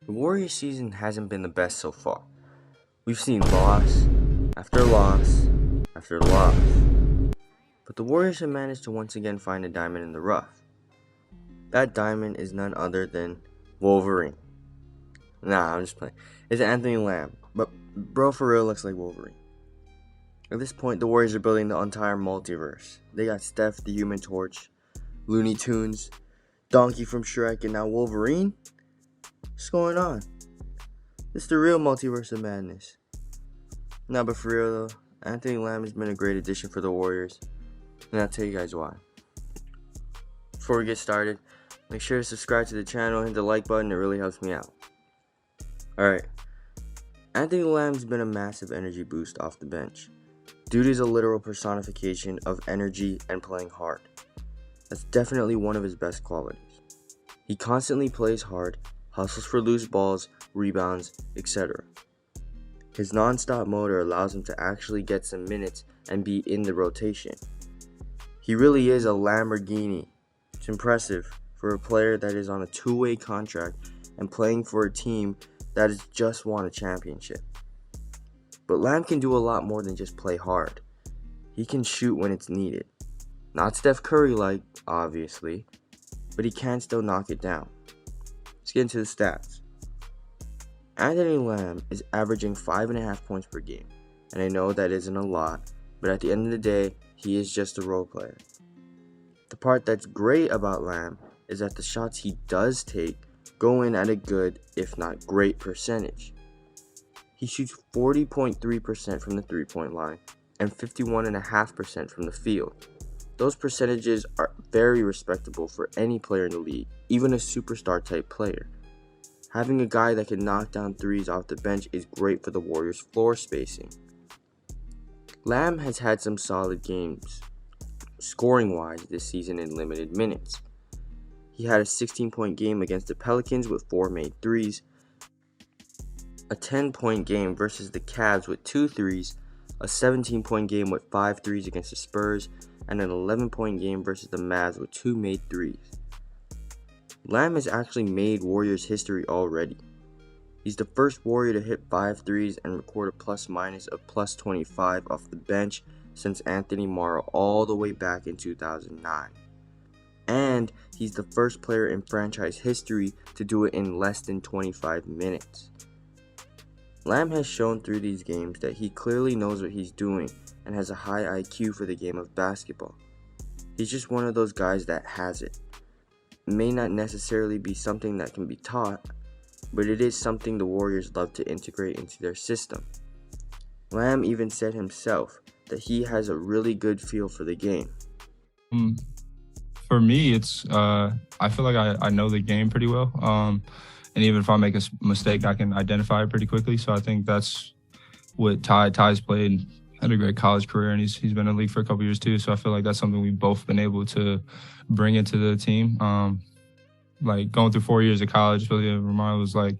The Warriors season hasn't been the best so far. We've seen loss after loss after loss. But the Warriors have managed to once again find a diamond in the rough. That diamond is none other than Wolverine. Nah, I'm just playing. It's Anthony Lamb, but bro for real looks like Wolverine. At this point, the Warriors are building the entire multiverse. They got Steph the Human Torch, Looney Tunes, Donkey from Shrek, and now Wolverine? What's going on? It's the real multiverse of madness. Nah, but for real though, Anthony Lamb has been a great addition for the Warriors, and I'll tell you guys why. Before we get started, make sure to subscribe to the channel and hit the like button, it really helps me out. Alright, Anthony Lamb's been a massive energy boost off the bench. Dude is a literal personification of energy and playing hard. That's definitely one of his best qualities. He constantly plays hard, hustles for loose balls, rebounds, etc. His non-stop motor allows him to actually get some minutes and be in the rotation. He really is a Lamborghini. It's impressive for a player that is on a two-way contract and playing for a team that has just won a championship. But Lamb can do a lot more than just play hard. He can shoot when it's needed. Not Steph Curry like, obviously, but he can still knock it down. Let's get into the stats. Anthony Lamb is averaging 5.5 points per game, and I know that isn't a lot, but at the end of the day, he is just a role player. The part that's great about Lamb is that the shots he does take go in at a good, if not great, percentage. He shoots 40.3% from the three-point line and 51.5% from the field. Those percentages are very respectable for any player in the league, even a superstar type player. Having a guy that can knock down threes off the bench is great for the Warriors' floor spacing. Lamb has had some solid games, scoring-wise, this season in limited minutes. He had a 16-point game against the Pelicans with 4 made threes, a 10-point game versus the Cavs with 2 threes, a 17-point game with 5 threes against the Spurs, and an 11-point game versus the Mavs with 2 made threes. Lamb has actually made Warriors history already. He's the first Warrior to hit 5 threes and record a plus-minus of plus 25 off the bench since Anthony Morrow all the way back in 2009. And he's the first player in franchise history to do it in less than 25 minutes. Lamb has shown through these games that he clearly knows what he's doing and has a high IQ for the game of basketball. He's just one of those guys that has it. It may not necessarily be something that can be taught, but it is something the Warriors love to integrate into their system. Lamb even said himself that he has a really good feel for the game. For me, it's I feel like I know the game pretty well, and even if I make a mistake, I can identify it pretty quickly. So I think that's what Ty's played, had a great college career, and he's been in the league for a couple years too. So I feel like that's something we've both been able to bring into the team. Like going through 4 years of college, really, Romano was like,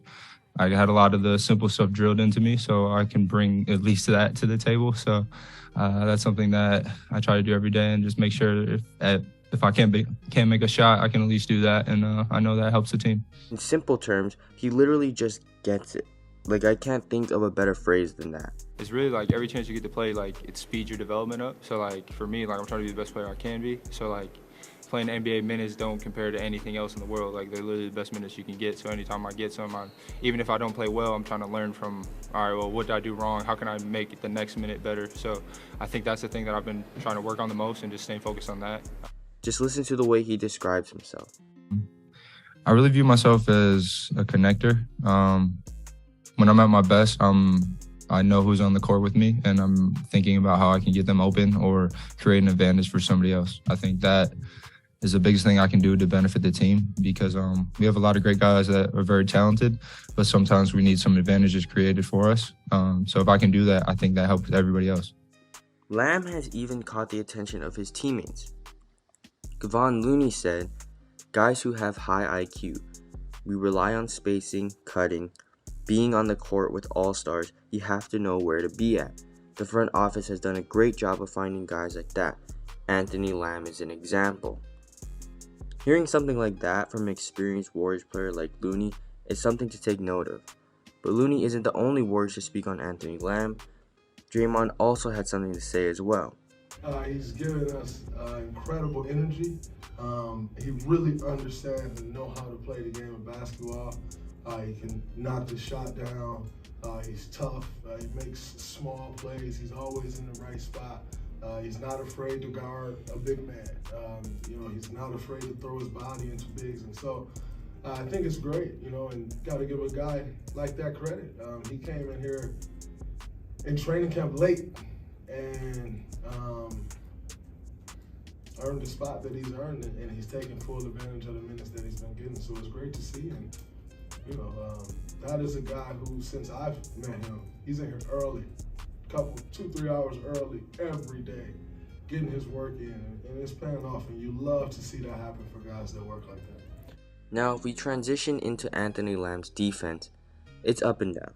I had a lot of the simple stuff drilled into me, so I can bring at least that to the table. So that's something that I try to do every day, and just make sure if I can't make a shot, I can at least do that, and I know that helps the team. In simple terms, he literally just gets it. Like, I can't think of a better phrase than that. It's really like every chance you get to play, like it speeds your development up. So like for me, like I'm trying to be the best player I can be. So like playing NBA minutes don't compare to anything else in the world. Like they're literally the best minutes you can get. So anytime I get some, even if I don't play well, I'm trying to learn from, all right, well, what did I do wrong? How can I make the next minute better? So I think that's the thing that I've been trying to work on the most, and just staying focused on that. Just listen to the way he describes himself. I really view myself as a connector. When I'm at my best, I know who's on the court with me, and I'm thinking about how I can get them open or create an advantage for somebody else. I think that is the biggest thing I can do to benefit the team, because we have a lot of great guys that are very talented, but sometimes we need some advantages created for us. So if I can do that, I think that helps everybody else. Lamb has even caught the attention of his teammates. Kevon Looney said, "Guys who have high IQ, we rely on spacing, cutting, being on the court with all-stars. You have to know where to be at. The front office has done a great job of finding guys like that. Anthony Lamb is an example." Hearing something like that from an experienced Warriors player like Looney is something to take note of. But Looney isn't the only Warriors to speak on Anthony Lamb. Draymond also had something to say as well. He's given us incredible energy. He really understands and knows how to play the game of basketball. He can knock the shot down. He's tough. He makes small plays. He's always in the right spot. He's not afraid to guard a big man. He's not afraid to throw his body into bigs. And so I think it's great, and got to give a guy like that credit. He came in here in training camp late and earned the spot that he's earned, and he's taking full advantage of the minutes that he's been getting. So it's great to see. And that is a guy who, since I've met him, he's in here early, 2-3 hours early every day, getting his work in, and it's paying off. And you love to see that happen for guys that work like that. Now, if we transition into Anthony Lamb's defense, it's up and down.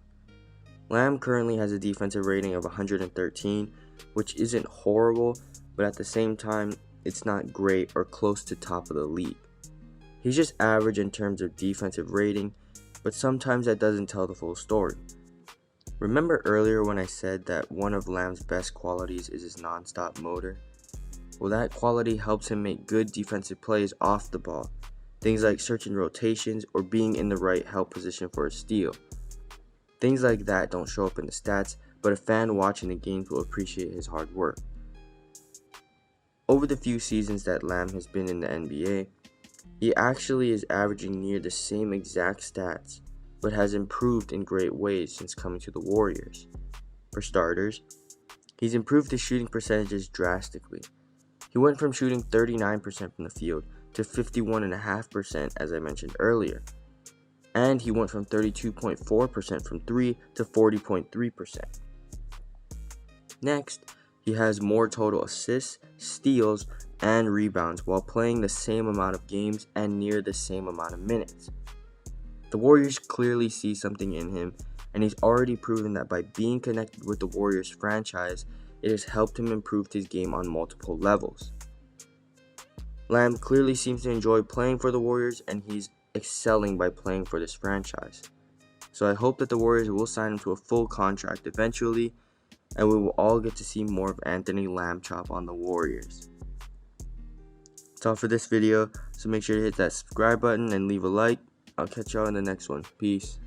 Lamb currently has a defensive rating of 113, which isn't horrible, but at the same time, it's not great or close to top of the league. He's just average in terms of defensive rating, but sometimes that doesn't tell the full story. Remember earlier when I said that one of Lamb's best qualities is his non-stop motor? Well, that quality helps him make good defensive plays off the ball, things like searching rotations or being in the right help position for a steal. Things like that don't show up in the stats, but a fan watching the games will appreciate his hard work. Over the few seasons that Lamb has been in the NBA, he actually is averaging near the same exact stats, but has improved in great ways since coming to the Warriors. For starters, he's improved his shooting percentages drastically. He went from shooting 39% from the field to 51.5%, as I mentioned earlier. And he went from 32.4% from 3 to 40.3%. Next, he has more total assists, steals, and rebounds while playing the same amount of games and near the same amount of minutes. The Warriors clearly see something in him, and he's already proven that by being connected with the Warriors franchise, it has helped him improve his game on multiple levels. Lamb clearly seems to enjoy playing for the Warriors, and he's excelling by playing for this franchise. So I hope that the Warriors will sign him to a full contract eventually, and we will all get to see more of Anthony Lamb chop on the Warriors. That's all for this video, so make sure to hit that subscribe button and leave a like. I'll catch y'all in the next one. Peace.